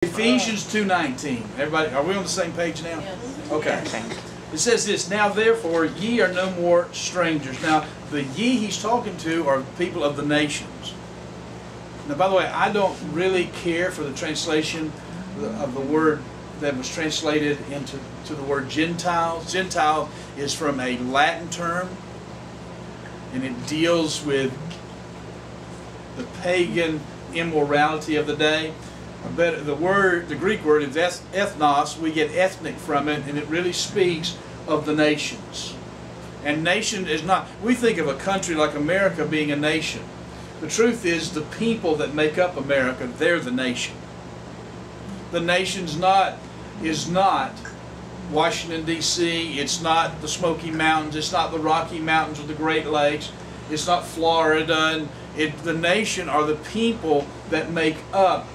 Ephesians 2:19. Everybody, are we on the same page now? Yes. Okay. It says this, now therefore ye are no more strangers. Now the ye he's talking to are people of the nations. Now by the way, I don't really care for the translation of the word that was translated into the word Gentiles. Gentile is from a Latin term, and it deals with the pagan immorality of the day. But the Greek word is ethnos. We get ethnic from it, and it really speaks of the nations. And nation is not, we think of a country like America being a nation. The truth is the people that make up America, they're the nation. The nation's is not Washington, D.C., it's not the Smoky Mountains, it's not the Rocky Mountains or the Great Lakes, it's not Florida. The nation are the people that make up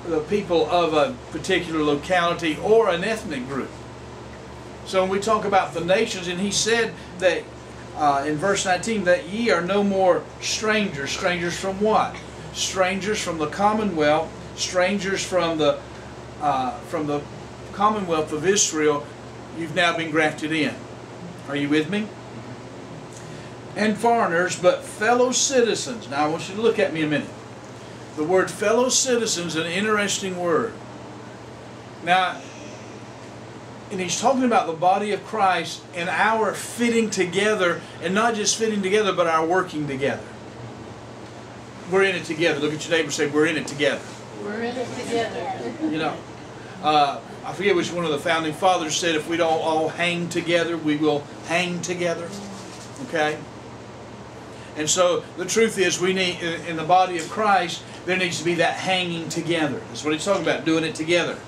the people of a particular locality or an ethnic group. So when we talk about the nations, and he said that in verse 19, that ye are no more strangers. Strangers from what? Strangers from the commonwealth, strangers from the commonwealth of Israel. You've now been grafted in. Are you with me? And foreigners, but fellow citizens. Now I want you to look at me a minute. The word fellow citizens is an interesting word. Now, and he's talking about the body of Christ and our fitting together, and not just fitting together, but our working together. We're in it together. Look at your neighbor and say, we're in it together. We're in it together. You know, I forget which one of the founding fathers said, if we don't all hang together, we will hang together. Okay? And so the truth is, we need, in the body of Christ, there needs to be that hanging together. That's what he's talking about, doing it together.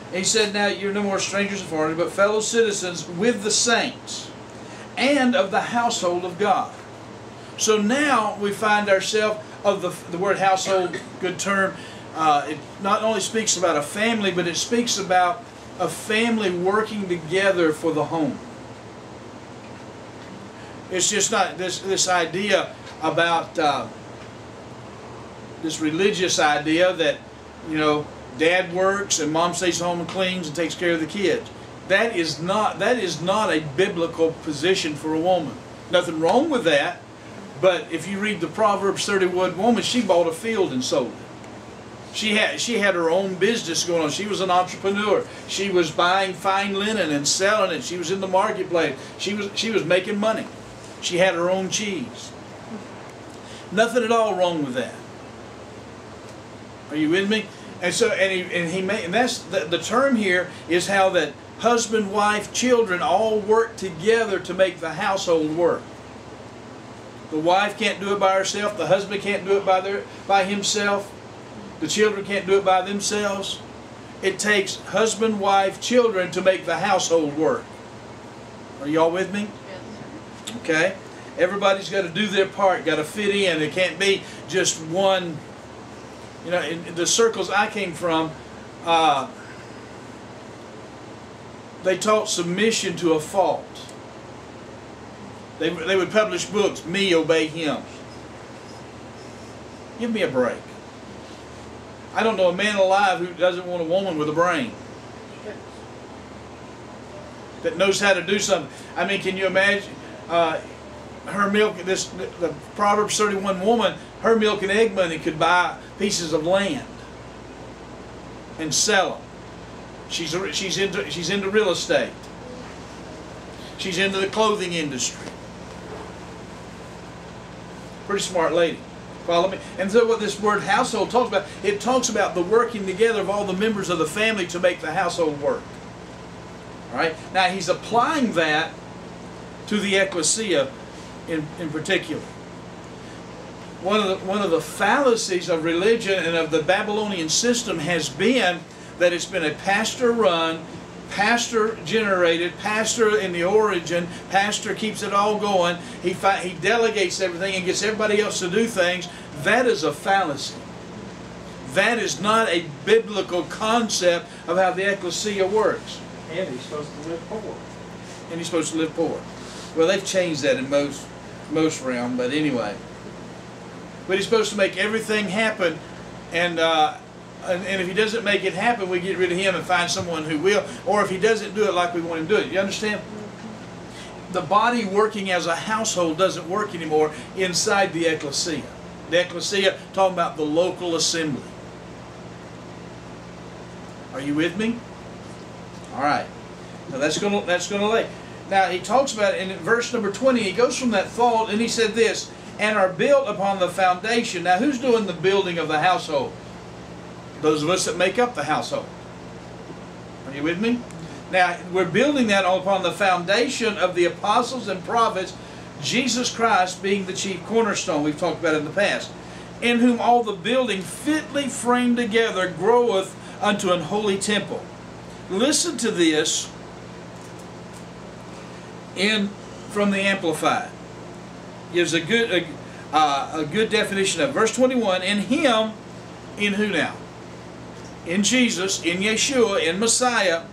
And he said, now you're no more strangers and foreigners, but fellow citizens with the saints and of the household of God. So now we find ourselves, of the word household, good term, it not only speaks about a family, but it speaks about a family working together for the home. It's just not this idea about this religious idea that, you know, dad works and mom stays home and cleans and takes care of the kids. That is not a biblical position for a woman. Nothing wrong with that, but if you read the Proverbs 31 woman, she bought a field and sold it. She had her own business going on. She was an entrepreneur. She was buying fine linen and selling it. She was in the marketplace. She was making money. She had her own cheese. Nothing at all wrong with that. Are you with me? And so, and that's the term here is how that husband, wife, children all work together to make the household work. The wife can't do it by herself. The husband can't do it by himself. The children can't do it by themselves. It takes husband, wife, children to make the household work. Are y'all with me? Yes. Okay? Everybody's got to do their part, got to fit in. It can't be just one. You know, in the circles I came from, they taught submission to a fault. They would publish books, Me, Obey Him. Give me a break. I don't know a man alive who doesn't want a woman with a brain that knows how to do something. I mean, can you imagine her milk? The Proverbs 31 woman, her milk and egg money could buy pieces of land and sell them. She's into real estate. She's into the clothing industry. Pretty smart lady. Follow me? And so what this word household talks about, it talks about the working together of all the members of the family to make the household work. All right? Now he's applying that to the ecclesia in particular. One of the fallacies of religion and of the Babylonian system has been that it's been a pastor-run, pastor-generated, pastor in the origin, pastor keeps it all going, he delegates everything and gets everybody else to do things. That is a fallacy. That is not a biblical concept of how the ecclesia works. And he's supposed to live poor. And he's supposed to live poor. Well, they've changed that in most realm, but anyway. But he's supposed to make everything happen, and and if he doesn't make it happen, we get rid of him and find someone who will. Or if he doesn't do it like we want him to do it. You understand? The body working as a household doesn't work anymore inside the ecclesia. The ecclesia, talking about the local assembly. Are you with me? All right. Now that's gonna lay. Now he talks about it in verse number 20. He goes from that thought and he said this, and are built upon the foundation. Now who's doing the building of the household? Those of us that make up the household. Are you with me? Now, we're building that upon the foundation of the apostles and prophets, Jesus Christ being the chief cornerstone. We've talked about it in the past. In whom all the building fitly framed together groweth unto an holy temple. Listen to this from the Amplified. Gives a good definition of verse 21. In Him, in who now? In Jesus, in Yeshua, in Messiah.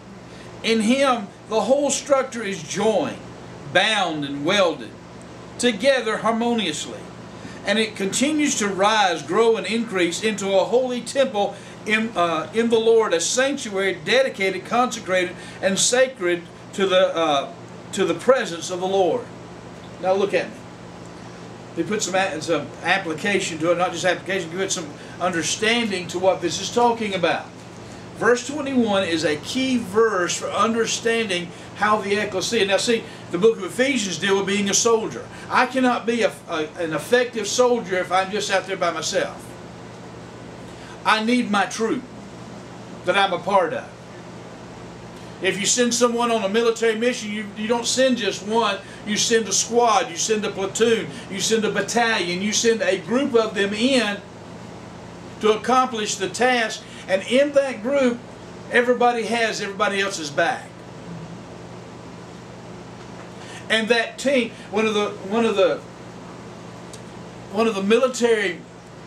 In Him, the whole structure is joined, bound, and welded together harmoniously. And it continues to rise, grow, and increase into a holy temple in the Lord, a sanctuary dedicated, consecrated, and sacred to the presence of the Lord. Now look at me. They put some application to it, not just application, give it some understanding to what this is talking about. Verse 21 is a key verse for understanding how the ecclesia. Now see, the book of Ephesians deal with being a soldier. I cannot be an effective soldier if I'm just out there by myself. I need my troop that I'm a part of. If you send someone on a military mission, you don't send just one. You send a squad, you send a platoon, you send a battalion, you send a group of them in to accomplish the task. And in that group, everybody has everybody else's back. And that team, one of the military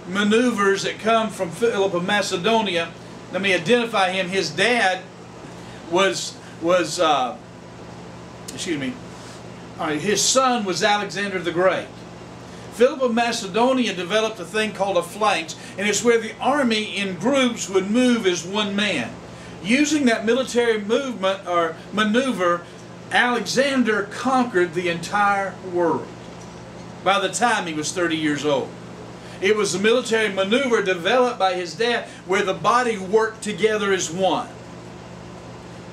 maneuvers that come from Philip of Macedonia. Let me identify him. His dad was his son was Alexander the Great. Philip of Macedonia developed a thing called a phalanx, and it's where the army in groups would move as one man. Using that military movement or maneuver, Alexander conquered the entire world by the time he was 30 years old. It was a military maneuver developed by his dad where the body worked together as one.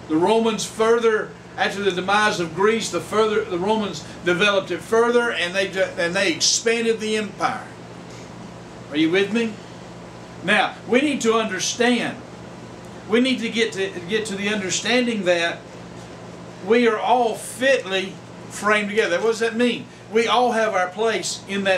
The Romans further, after the demise of Greece, the Romans developed it further, and they expanded the empire. Are you with me? Now we need to understand. We need to get to the understanding that we are all fitly framed together. What does that mean? We all have our place in that